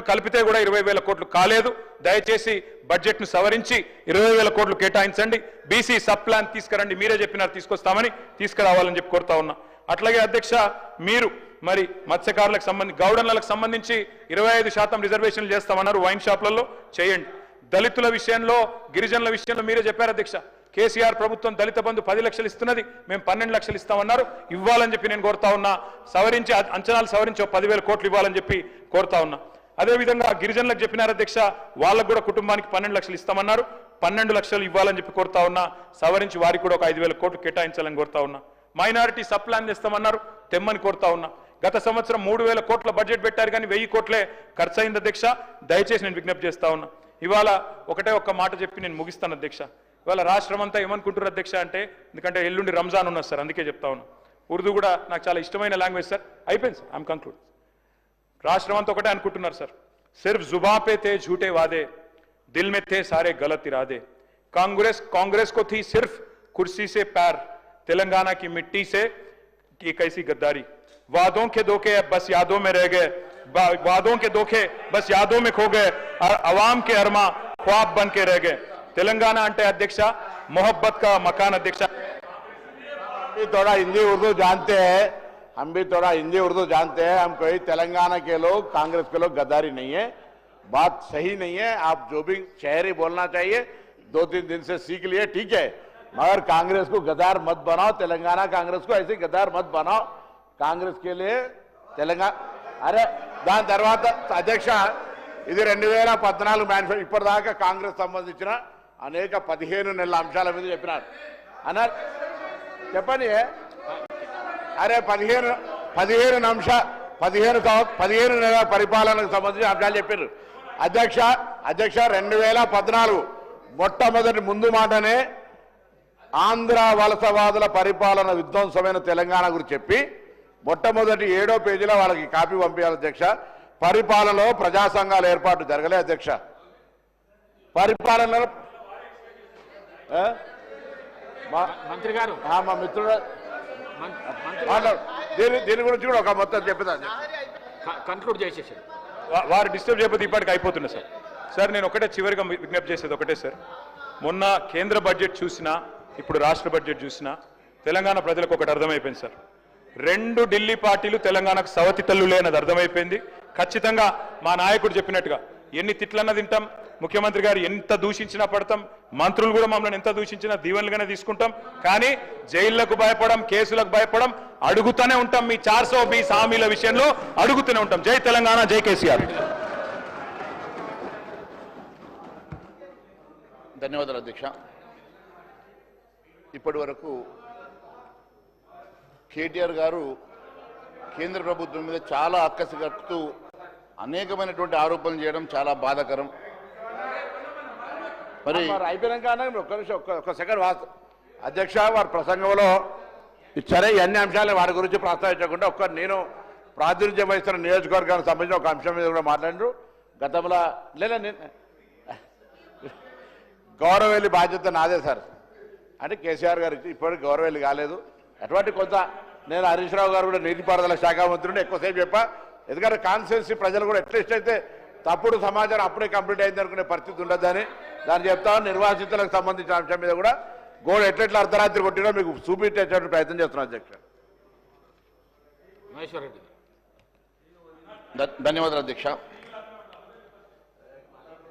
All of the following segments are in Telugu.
కోట్లు కలిపితే కూడా 20,000 కోట్లు కాలేదు. దయచేసి బడ్జెట్ను సవరించి 20,000 కోట్లు కేటాయించండి. బీసీ సబ్ ప్లాన్ తీసుకురండి, మీరే చెప్పినారు తీసుకొస్తామని, తీసుకురావాలని చెప్పి కోరుతా ఉన్నా. అట్లాగే అధ్యక్ష, మీరు మరి మత్స్యకారులకు సంబంధించి గౌడన్లకు సంబంధించి 25% రిజర్వేషన్లు చేస్తామన్నారు, వైన్ షాప్లలో చేయండి. దళితుల విషయంలో, గిరిజనుల విషయంలో మీరే చెప్పారు అధ్యక్ష, కేసీఆర్ ప్రభుత్వం దళిత బంధు 10 లక్షలు ఇస్తున్నది, మేము 12 లక్షలు ఇస్తామన్నారు, ఇవ్వాలని చెప్పి నేను కోరుతా ఉన్నా. సవరించి అంచనాలు సవరించి 10,000 కోట్లు ఇవ్వాలని చెప్పి కోరుతా ఉన్నా. అదేవిధంగా గిరిజనులకు చెప్పినారు అధ్యక్ష, వాళ్ళకు కూడా కుటుంబానికి 12 లక్షలు ఇస్తామన్నారు, 12 లక్షలు ఇవ్వాలని చెప్పి కోరుతా ఉన్నా. సవరించి వారికి కూడా ఒక 5,000 కోట్లు కేటాయించాలని కోరుతా ఉన్నా. మైనారిటీ సబ్ ప్లాన్ చేస్తామన్నారు, తెమ్మని కోరుతా ఉన్నా. గత సంవత్సరం 3,000 కోట్ల బడ్జెట్ పెట్టారు, కానీ 1000 కోట్లే ఖర్చు అయింది అధ్యక్ష. దయచేసి నేను విజ్ఞప్తి చేస్తా ఉన్నా. ఇవాళ ఒక్క మాట చెప్పి నేను ముగిస్తాను అధ్యక్ష. ఇవాళ రాష్ట్రం అంతా ఏమనుకుంటారు అధ్యక్ష అంటే, ఎందుకంటే ఎల్లుండి రంజాన్ ఉన్నది సార్, అందుకే చెప్తా ఉన్నా. ఉర్దూ కూడా నాకు చాలా ఇష్టమైన లాంగ్వేజ్ సార్. అయిపోయింది సార్, ఐఎమ్ కంక్లూడ్. రాష్ట్రం అంతా ఒకటే అనుకుంటున్నారు సార్, సిర్ఫ్ జుబా పే తే झूठे वादे, दिल में थे सारे गलत इरादे, कांग्रेस को थी सिर्फ कुर्सी से प्यार, तेलंगाना की मिट्टी से की कैसी गद्दारी, वादों के धोखे बस यादों में रह गए, वादों के धोखे बस यादों में खो गए, और अवाम के अरमा ख्वाब बन के रह गए. तेलंगाना अंटे अध्यक्ष मोहब्बत का मकान अध्यक्ष. थोड़ा हिंदी उर्दू जानते हैं, हम भी थोड़ा हिंदी उर्दू जानते हैं. हम कोई तेलंगाना के लोग, कांग्रेस के लोग गद्दारी नहीं है, बात सही नहीं है. आप जो भी शहरी बोलना चाहिए 2-3 दिन से सीख लिए, ठीक है, मगर कांग्रेस को गद्दार मत बनाओ. तेलंगाना कांग्रेस को ऐसे गद्दार मत बनाओ. कांग्रेस के लिए तेलंगाना अरे దాని తర్వాత అధ్యక్ష, ఇది 2014 మేనిఫెస్టో, ఇప్పటిదాకా కాంగ్రెస్ సంబంధించిన అనేక 15 నెలల అంశాల మీద చెప్పినారు అన్నారు. చెప్పండి, అరే 15 నెలల పరిపాలనకు సంబంధించిన అంశాలు చెప్పారు అధ్యక్ష. 2014 మొట్టమొదటి ముందు మాటనే ఆంధ్ర వలసవాదుల పరిపాలన విధ్వంసమైన తెలంగాణ గురించి చెప్పి మొట్టమొదటి 7వ పేజీలో వాళ్ళకి కాపీ పంపించాలి అధ్యక్ష. పరిపాలనలో ప్రజా సంఘాల ఏర్పాటు జరగలే అధ్యక్ష. పరిపాలనలో మంత్రి గారు, మా మిత్రుడు దీని గురించి కూడా ఒక మొత్తం చెప్పేదాన్ని కంక్లూడ్ చేసేసారు. వారు డిస్టర్బ్ చేయకపోతే ఇప్పటికి అయిపోతున్నా సార్. సార్ నేను ఒకటే చివరిగా విజ్ఞప్తి చేసేది ఒకటే సార్, మొన్న కేంద్ర బడ్జెట్ చూసినా, ఇప్పుడు రాష్ట్ర బడ్జెట్ చూసినా, తెలంగాణ ప్రజలకు ఒకటి అర్థమైపోయింది సార్, 2 ఢిల్లీ పార్టీలు తెలంగాణకు సవతి తల్లులే అన్నది అర్థమైపోయింది. ఖచ్చితంగా మా నాయకుడు చెప్పినట్టుగా ఎన్ని తిట్లన్నా తింటాం, ముఖ్యమంత్రి గారు ఎంత దూషించినా పడతాం, మంత్రులు కూడా మమ్మల్ని ఎంత దూషించినా దీవెనలుగానే తీసుకుంటాం, కానీ జైళ్లకు భయపడం, కేసులకు భయపడం, అడుగుతూనే ఉంటాం. మీ 420 హామీల విషయంలో అడుగుతూనే ఉంటాం. జై తెలంగాణ, జై కేసీఆర్. ధన్యవాదాలు అధ్యక్ష. ఇప్పటి వరకు కేటీఆర్ గారు కేంద్ర ప్రభుత్వం మీద చాలా అక్కసి కట్టుతూ అనేకమైనటువంటి ఆరోపణలు చేయడం చాలా బాధాకరం. మరి అయిపోయినాక ఒక్క నిమిషం, ఒక్క సెకండ్ అధ్యక్ష, వారి ప్రసంగంలో సరే అన్ని అంశాలు వారి గురించి ప్రస్తావించకుండా నేను ప్రాతినిధ్యం వహిస్తున్న నియోజకవర్గానికి సంబంధించిన ఒక అంశం మీద కూడా మాట్లాడారు. గతంలో లేదా గౌరవెల్లి బాధ్యత నాదే సార్ అంటే కేసీఆర్ గారికి ఇప్పటికి గౌరవెల్లి కాలేదు. అటువంటి కొంత నేను హరీష్ రావు గారు కూడా నీటిపారుదల శాఖ మంత్రుని ఎక్కువసేపు చెప్పా. ఎందుకంటే కాన్స్టిట్యున్సీ ప్రజలు కూడా ఎట్లీస్ట్ అయితే తప్పుడు సమాచారం అప్పుడే కంప్లీట్ అయింది అనుకునే పరిస్థితి ఉండదని దాన్ని చెప్తా. నిర్వాసితులకు సంబంధించిన అంశం మీద కూడా గోడ ఎట్లెట్లా అర్ధరాత్రి కొట్టినా మీకు చూపించేటువంటి ప్రయత్నం చేస్తున్నాను అధ్యక్ష. ధన్యవాదాలు అధ్యక్ష.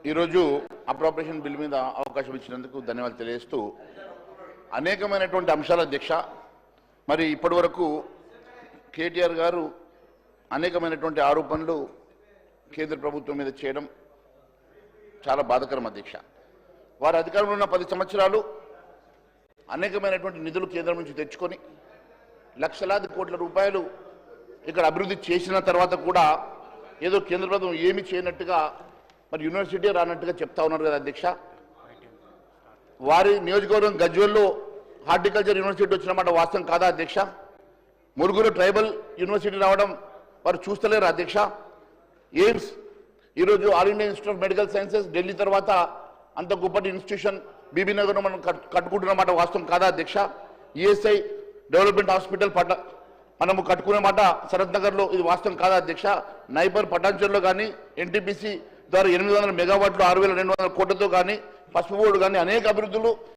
ఈరోజు అప్రోప్రియేషన్ బిల్ మీద అవకాశం ఇచ్చినందుకు ధన్యవాదాలు తెలియజేస్తూ అనేకమైనటువంటి అంశాల అధ్యక్ష. మరి ఇప్పటి వరకు కేటీఆర్ గారు అనేకమైనటువంటి ఆరోపణలు కేంద్ర ప్రభుత్వం మీద చేయడం చాలా బాధాకరం అధ్యక్ష. వారి అధికారంలో ఉన్న 10 సంవత్సరాలు అనేకమైనటువంటి నిధులు కేంద్రం నుంచి తెచ్చుకొని లక్షలాది కోట్ల రూపాయలు ఇక్కడ అభివృద్ధి చేసిన తర్వాత కూడా ఏదో కేంద్ర ప్రభుత్వం ఏమీ చేయనట్టుగా మరి యూనివర్సిటీ రానట్టుగా చెప్తా ఉన్నారు కదా అధ్యక్ష. వారి నియోజకవర్గం గజ్వేల్లో హార్టికల్చర్ యూనివర్సిటీ వచ్చినమాట వాస్తవం కాదా అధ్యక్ష? మురుగురు ట్రైబల్ యూనివర్సిటీ రావడం వారు చూస్తలేరు అధ్యక్ష. ఎయిమ్స్ ఈరోజు all India institute of medical sciences Delhi తర్వాత అంత గొప్పటి ఇన్స్టిట్యూషన్ బీబీనగర్ మనం కట్టుకుంటున్నమాట వాస్తవం కాదా అధ్యక్ష? ఈఎస్ఐ డెవలప్మెంట్ హాస్పిటల్ మనము కట్టుకునే మాట శరత్ నగర్లో ఇది వాస్తవం కాదా అధ్యక్ష? నైబర్ పటాన్చెరులో కానీ ఎన్టీపీసీ ద్వారా 800 మెగావాట్లు 6,200 కోట్లతో కానీ పసుపు బోర్డు కానీ అనేక అభివృద్ధులు